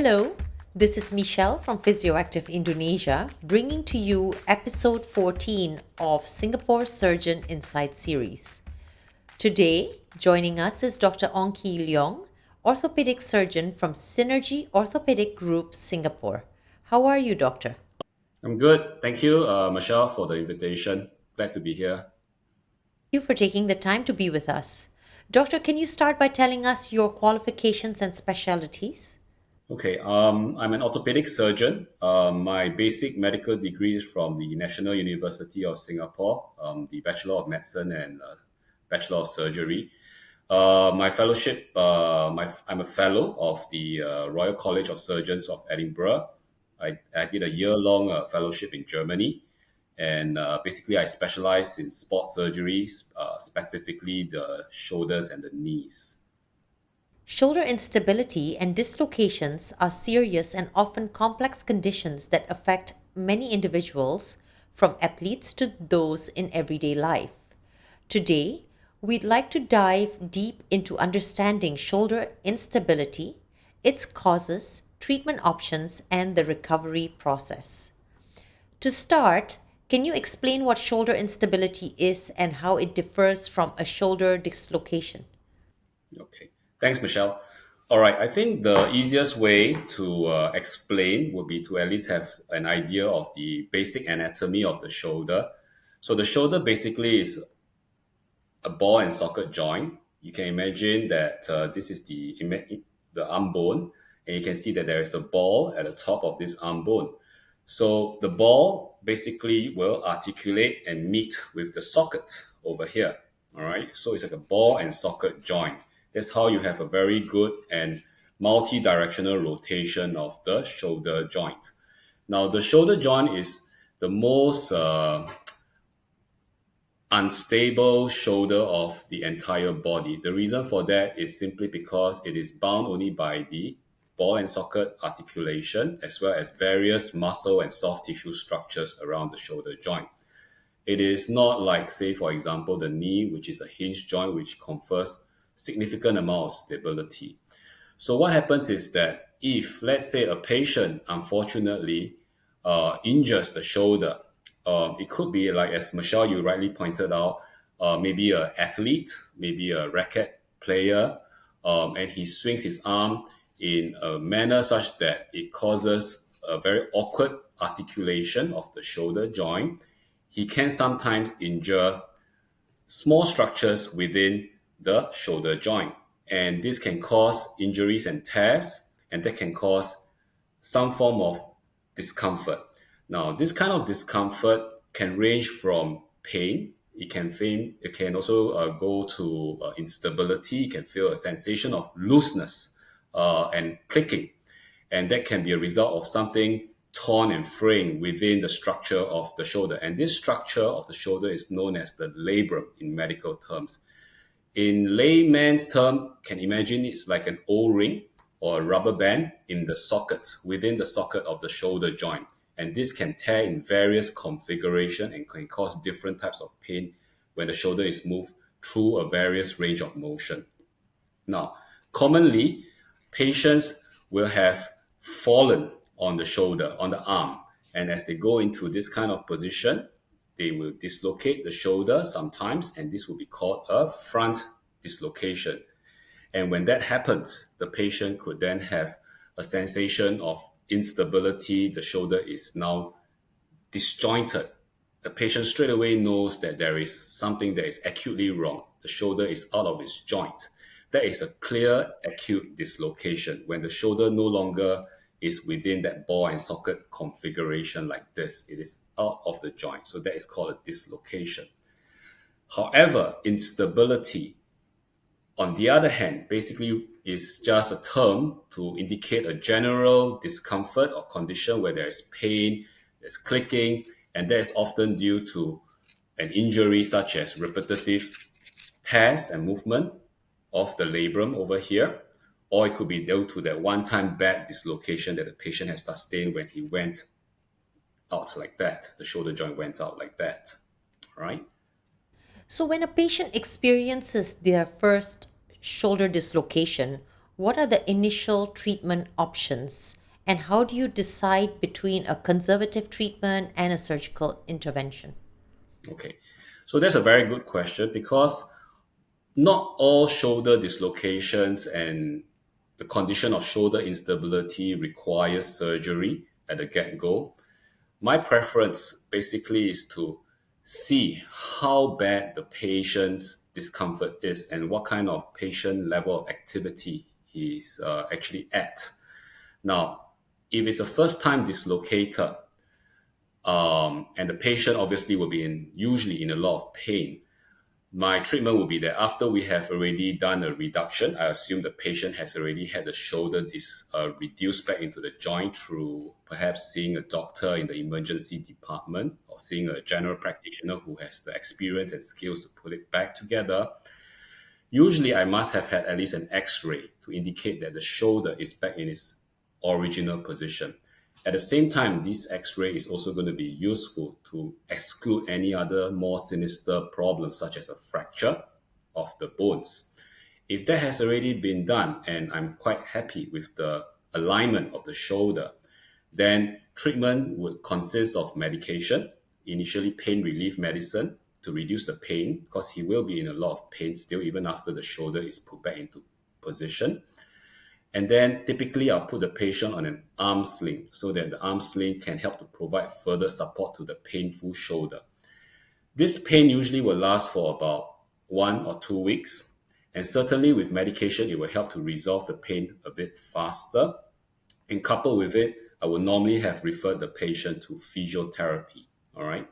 Hello, this is Michelle from Physioactive Indonesia, bringing to you episode 14 of Singapore Surgeon Insight series. Today, joining us is Dr. Ong Kee Liong, orthopedic surgeon from Synergy Orthopedic Group, Singapore. How are you, doctor? I'm good. Thank you, Michelle, for the invitation. Glad to be here. Thank you for taking the time to be with us. Doctor, can you start by telling us your qualifications and specialties? Okay, I'm an orthopedic surgeon. My basic medical degree is from the National University of Singapore, the Bachelor of Medicine and Bachelor of Surgery. My fellowship, I'm a fellow of the Royal College of Surgeons of Edinburgh. I did a year-long fellowship in Germany, and basically I specialize in sports surgeries, specifically the shoulders and the knees. Shoulder instability and dislocations are serious and often complex conditions that affect many individuals, from athletes to those in everyday life. Today, we'd like to dive deep into understanding shoulder instability, its causes, treatment options, and the recovery process. To start, can you explain what shoulder instability is and how it differs from a shoulder dislocation? Okay. Thanks, Michelle. All right. I think the easiest way to explain would be to at least have an idea of the basic anatomy of the shoulder. So the shoulder basically is a ball and socket joint. You can imagine that this is the arm bone, and you can see that there is a ball at the top of this arm bone. So the ball basically will articulate and meet with the socket over here. All right. So it's like a ball and socket joint. That's how you have a very good and multi-directional rotation of the shoulder joint. Now, the shoulder joint is the most unstable shoulder of the entire body. The reason for that is simply because it is bound only by the ball and socket articulation as well as various muscle and soft tissue structures around the shoulder joint. It is not like, say, for example, the knee, which is a hinge joint, which confers significant amount of stability. So what happens is that if, let's say, a patient unfortunately injures the shoulder, it could be like, as Michelle, you rightly pointed out, maybe an athlete, maybe a racket player, and he swings his arm in a manner such that it causes a very awkward articulation of the shoulder joint. He can sometimes injure small structures within the shoulder joint. And this can cause injuries and tears, and that can cause some form of discomfort. Now, this kind of discomfort can range from pain. It can also go to instability. You can feel a sensation of looseness and clicking, and that can be a result of something torn and fraying within the structure of the shoulder. And this structure of the shoulder is known as the labrum in medical terms. In layman's term, can imagine it's like an O-ring or a rubber band in the socket, within the socket of the shoulder joint. And this can tear in various configuration and can cause different types of pain when the shoulder is moved through a various range of motion. Now, commonly, patients will have fallen on the shoulder, on the arm, and as they go into this kind of position, they will dislocate the shoulder sometimes, and this will be called a front dislocation. And when that happens, the patient could then have a sensation of instability. The shoulder is now disjointed. The patient straight away knows that there is something that is acutely wrong. The shoulder is out of its joint. That is a clear acute dislocation when the shoulder no longer is within that ball and socket configuration like this. It is out of the joint. So that is called a dislocation. However, instability, on the other hand, basically is just a term to indicate a general discomfort or condition where there is pain, there's clicking, and that is often due to an injury such as repetitive tears and movement of the labrum over here, or it could be due to that one-time bad dislocation that the patient has sustained when he went out like that. The shoulder joint went out like that, right? So, when a patient experiences their first shoulder dislocation, What are the initial treatment options? And how do you decide between a conservative treatment and a surgical intervention? Okay, so that's a very good question because not all shoulder dislocations and the condition of shoulder instability requires surgery at the get go. My preference basically is to see how bad the patient's discomfort is and what kind of patient level of activity he's actually at. Now, if it's a first time dislocator, and the patient obviously will be usually in a lot of pain, my treatment will be that after we have already done a reduction, I assume the patient has already had the shoulder reduced back into the joint through perhaps seeing a doctor in the emergency department or seeing a general practitioner who has the experience and skills to put it back together. Usually, I must have had at least an x ray to indicate that the shoulder is back in its original position. At the same time, this x ray is also going to be useful to exclude any other more sinister problems, such as a fracture of the bones. If that has already been done, and I'm quite happy with the alignment of the shoulder, then treatment would consist of medication, initially pain relief medicine to reduce the pain because he will be in a lot of pain still even after the shoulder is put back into position. And then typically I'll put the patient on an arm sling so that the arm sling can help to provide further support to the painful shoulder. This pain usually will last for about 1 or 2 weeks. And certainly with medication, it will help to resolve the pain a bit faster. And coupled with it, I would normally have referred the patient to physiotherapy. All right.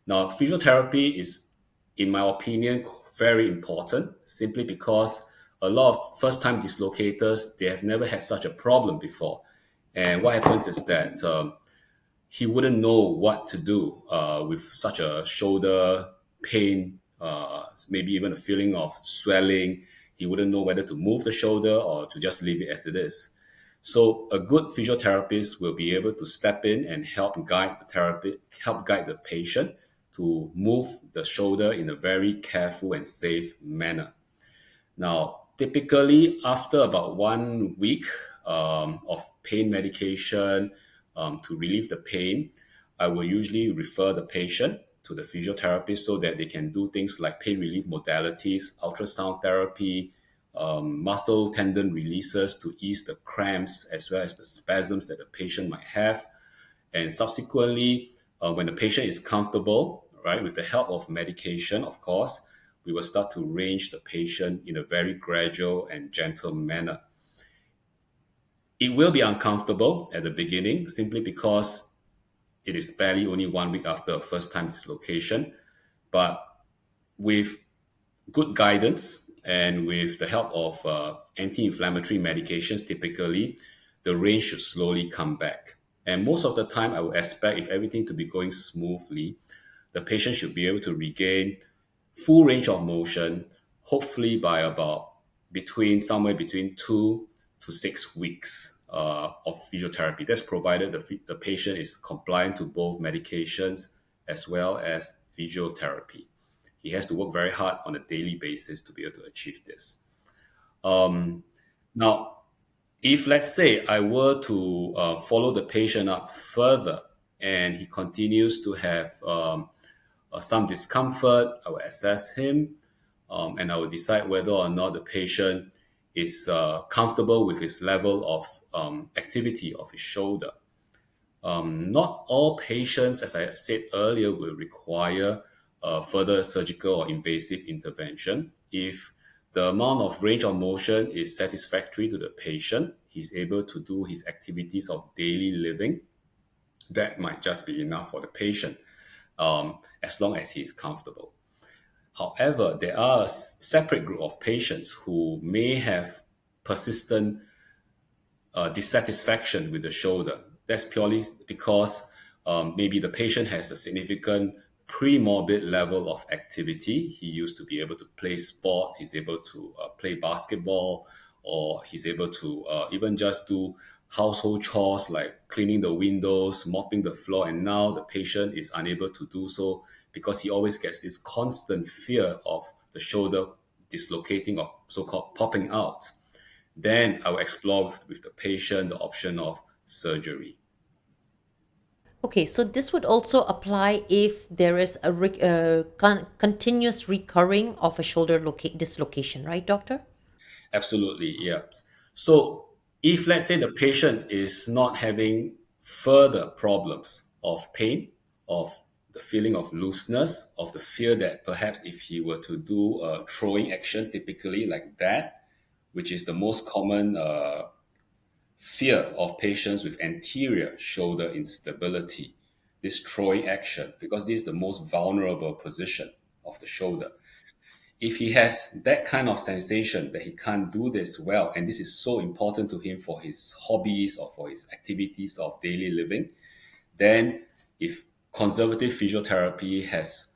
Now, physiotherapy is, in my opinion, very important simply because a lot of first time dislocators, they have never had such a problem before. And what happens is that he wouldn't know what to do with such a shoulder pain, maybe even a feeling of swelling. He wouldn't know whether to move the shoulder or to just leave it as it is. So a good physiotherapist will be able to step in and help guide the patient to move the shoulder in a very careful and safe manner. Now, typically after about 1 week of pain medication to relieve the pain, I will usually refer the patient to the physiotherapist so that they can do things like pain relief modalities, ultrasound therapy, muscle tendon releases to ease the cramps as well as the spasms that the patient might have. And subsequently, when the patient is comfortable, right, with the help of medication, of course, we will start to range the patient in a very gradual and gentle manner. It will be uncomfortable at the beginning simply because it is barely only 1 week after a first time dislocation. But with good guidance and with the help of anti inflammatory medications, typically, the range should slowly come back. And most of the time, I would expect if everything to be going smoothly, the patient should be able to regain full range of motion, hopefully by about somewhere between 2 to 6 weeks of physiotherapy. That's provided the patient is compliant to both medications as well as physiotherapy. He has to work very hard on a daily basis to be able to achieve this. Now, if let's say I were to follow the patient up further and he continues to have some discomfort, I will assess him and I will decide whether or not the patient is comfortable with his level of activity of his shoulder. Not all patients, as I said earlier, will require further surgical or invasive intervention. If the amount of range of motion is satisfactory to the patient, he's able to do his activities of daily living, that might just be enough for the patient, as long as he's comfortable. However, there are a separate group of patients who may have persistent dissatisfaction with the shoulder. That's purely because maybe the patient has a significant pre-morbid level of activity. He used to be able to play sports, he's able to play basketball, or he's able to even just do household chores like cleaning the windows, mopping the floor, and now the patient is unable to do so because he always gets this constant fear of the shoulder dislocating or so-called popping out. then I will explore with the patient the option of surgery. Okay, so this would also apply if there is a continuous recurring of a shoulder dislocation, right, doctor? Absolutely, yeah. So if let's say the patient is not having further problems of pain, of the feeling of looseness, of the fear that perhaps if he were to do a throwing action, typically like that, which is the most common fear of patients with anterior shoulder instability, this throwing action, because this is the most vulnerable position of the shoulder. If he has that kind of sensation that he can't do this well, and this is so important to him for his hobbies or for his activities of daily living, then if conservative physiotherapy has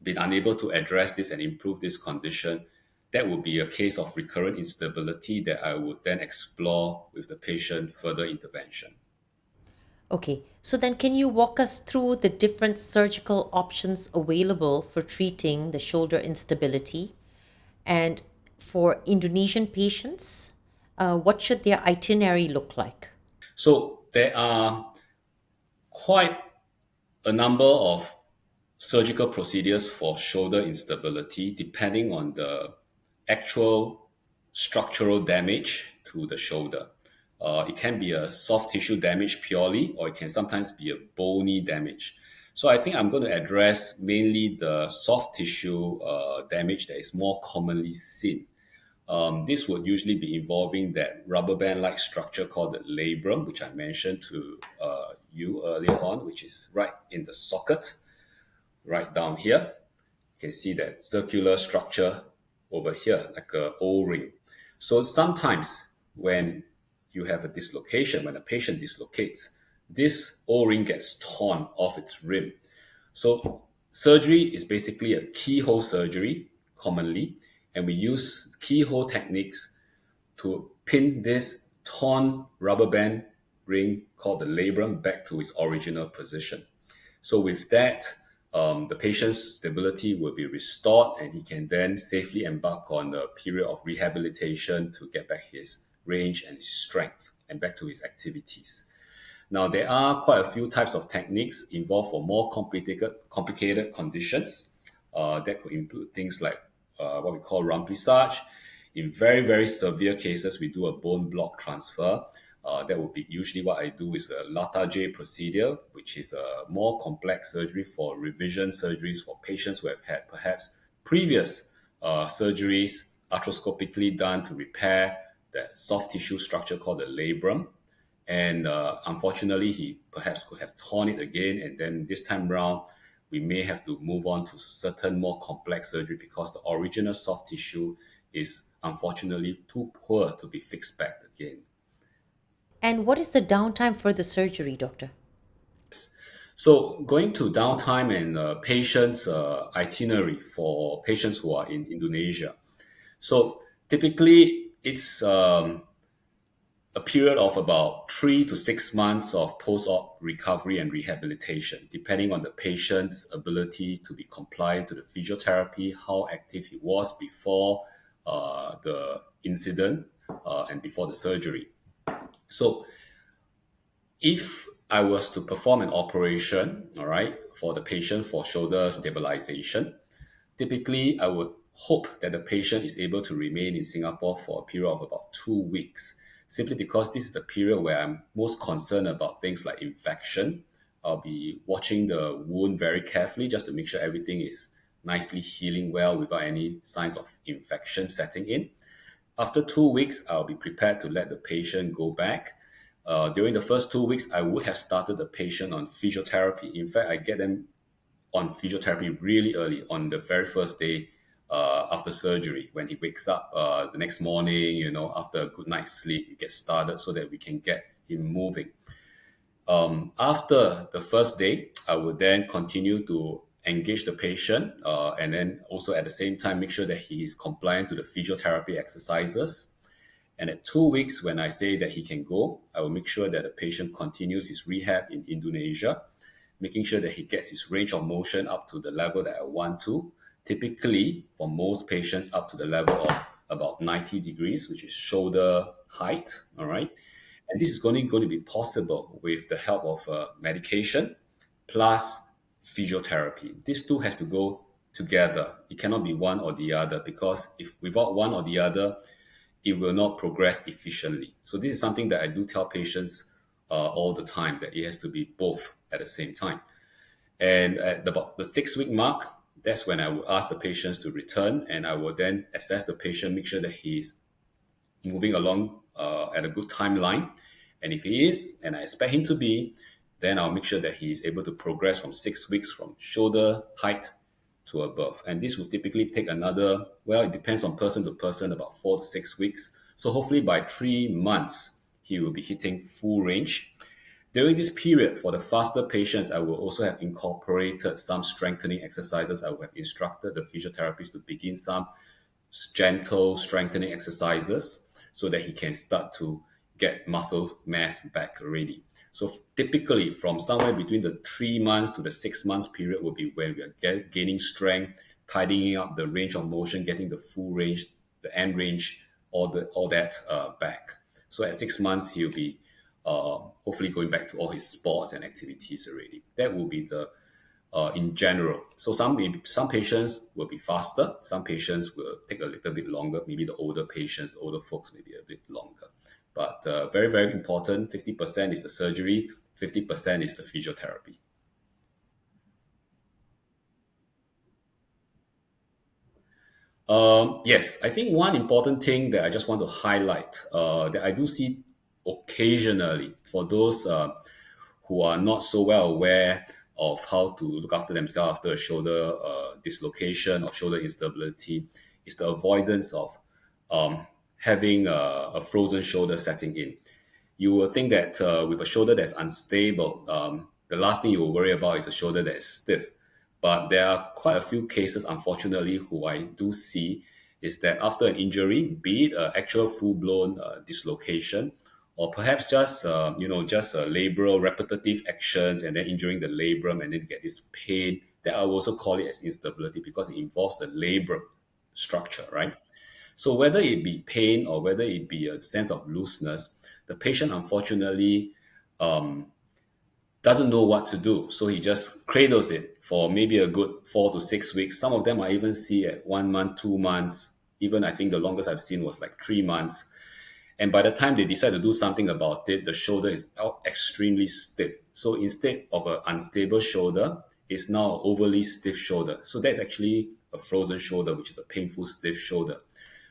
been unable to address this and improve this condition, that would be a case of recurrent instability that I would then explore with the patient further intervention. Okay, so then can you walk us through the different surgical options available for treating the shoulder instability? And for Indonesian patients, what should their itinerary look like? So there are quite a number of surgical procedures for shoulder instability depending on the actual structural damage to the shoulder. It can be a soft tissue damage purely, or it can sometimes be a bony damage. So I think I'm going to address mainly the soft tissue damage that is more commonly seen. This would usually be involving that rubber band-like structure called the labrum, which I mentioned to you earlier on, which is right in the socket, right down here. You can see that circular structure over here, like a O-ring. So sometimes when you have a dislocation, when a patient dislocates, this O-ring gets torn off its rim. So surgery is basically a keyhole surgery commonly, and we use keyhole techniques to pin this torn rubber band ring called the labrum back to its original position. So with that, the patient's stability will be restored and he can then safely embark on a period of rehabilitation to get back his range and his strength and back to his activities. Now, there are quite a few types of techniques involved for more complicated conditions. That could include things like what we call remplissage. In very, very severe cases, we do a bone block transfer. That would be usually what I do is a Lata procedure, which is a more complex surgery for revision surgeries for patients who have had perhaps previous surgeries arthroscopically done to repair that soft tissue structure called the labrum. And unfortunately, he perhaps could have torn it again. And then this time round, we may have to move on to certain more complex surgery because the original soft tissue is unfortunately too poor to be fixed back again. And what is the downtime for the surgery, doctor? So going to downtime and patients' itinerary for patients who are in Indonesia. So typically, it's a period of about 3 to 6 months of post-op recovery and rehabilitation, depending on the patient's ability to be compliant to the physiotherapy, how active he was before the incident and before the surgery. So if I was to perform an operation, all right, for the patient for shoulder stabilization, typically I would hope that the patient is able to remain in Singapore for a period of about 2 weeks, simply because this is the period where I'm most concerned about things like infection. I'll be watching the wound very carefully just to make sure everything is nicely healing well without any signs of infection setting in. After 2 weeks, I'll be prepared to let the patient go back. During the first 2 weeks, I would have started the patient on physiotherapy. In fact, I get them on physiotherapy really early on the very first day after surgery. When he wakes up the next morning, after a good night's sleep, we get started so that we can get him moving. After the first day, I would then continue to engage the patient and then also at the same time make sure that he is compliant to the physiotherapy exercises. And at 2 weeks, when I say that he can go, I will make sure that the patient continues his rehab in Indonesia, making sure that he gets his range of motion up to the level that I want to. Typically, for most patients, up to the level of about 90 degrees, which is shoulder height. All right. And this is only going to be possible with the help of medication plus physiotherapy. These two has to go together. It cannot be one or the other, because if without one or the other, it will not progress efficiently. So this is something that I do tell patients all the time, that it has to be both at the same time. And at about the 6 week mark, that's when I will ask the patients to return, and I will then assess the patient, make sure that he's moving along at a good timeline. And if he is, and I expect him to be, then I'll make sure that he is able to progress from 6 weeks from shoulder height to above. And this will typically take another, well, it depends on person to person, about 4 to 6 weeks. So hopefully by 3 months, he will be hitting full range. During this period, for the faster patients, I will also have incorporated some strengthening exercises. I will have instructed the physiotherapists to begin some gentle strengthening exercises so that he can start to get muscle mass back already. So typically, from somewhere between the 3 months to the 6 months period will be when we are gaining strength, tidying up the range of motion, getting the full range, the end range, all that back. So at 6 months, he'll be hopefully going back to all his sports and activities already. That will be the in general. So some patients will be faster, some patients will take a little bit longer. Maybe the older patients, the older folks, maybe a bit longer. But very, very important, 50% is the surgery, 50% is the physiotherapy. Yes, I think one important thing that I just want to highlight that I do see occasionally for those who are not so well aware of how to look after themselves after a shoulder dislocation or shoulder instability is the avoidance of having a frozen shoulder setting in. You will think that with a shoulder that's unstable, the last thing you will worry about is a shoulder that is stiff. But there are quite a few cases, unfortunately, who I do see is that after an injury, be it an actual full-blown dislocation, or perhaps just just labral repetitive actions and then injuring the labrum and then get this pain, that I will also call it as instability because it involves the labrum structure, right? So whether it be pain or whether it be a sense of looseness, the patient unfortunately doesn't know what to do. So he just cradles it for maybe a good 4 to 6 weeks. Some of them I even see at 1 month, 2 months. Even I think the longest I've seen was like 3 months. And by the time they decide to do something about it, the shoulder is extremely stiff. So instead of an unstable shoulder, it's now an overly stiff shoulder. So that's actually a frozen shoulder, which is a painful, stiff shoulder.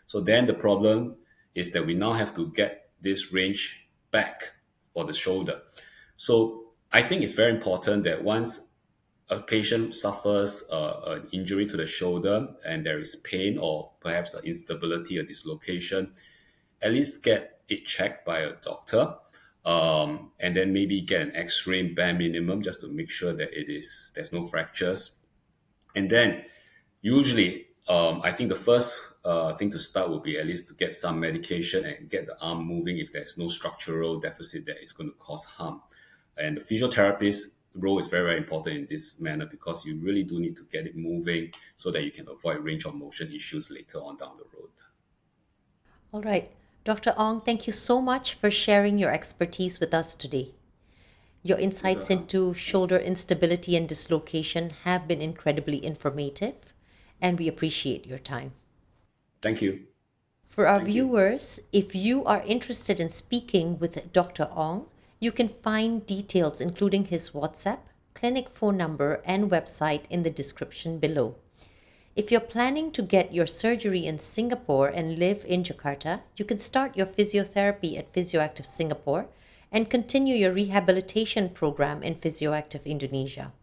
So then the problem is that we now have to get this range back for the shoulder. So I think it's very important that once a patient suffers an injury to the shoulder and there is pain or perhaps an instability, a dislocation, at least get it checked by a doctor, and then maybe get an X-ray bare minimum just to make sure that there's no fractures. And then usually, I think the first thing to start would be at least to get some medication and get the arm moving if there's no structural deficit that is going to cause harm. And the physiotherapist's role is very, very important in this manner because you really do need to get it moving so that you can avoid range of motion issues later on down the road. All right. Dr. Ong, thank you so much for sharing your expertise with us today. Your You're insights welcome. into shoulder instability and dislocation have been incredibly informative, and we appreciate your time. Thank you. For our Thank you. viewers, if you are interested in speaking with Dr. Ong, you can find details, including his WhatsApp, clinic phone number, and website in the description below. If you're planning to get your surgery in Singapore and live in Jakarta, you can start your physiotherapy at Physioactive Singapore and continue your rehabilitation program in Physioactive Indonesia.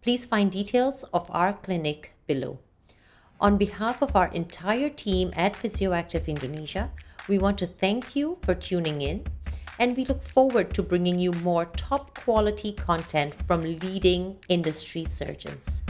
Please find details of our clinic below. On behalf of our entire team at Physioactive Indonesia, we want to thank you for tuning in, and we look forward to bringing you more top quality content from leading industry surgeons.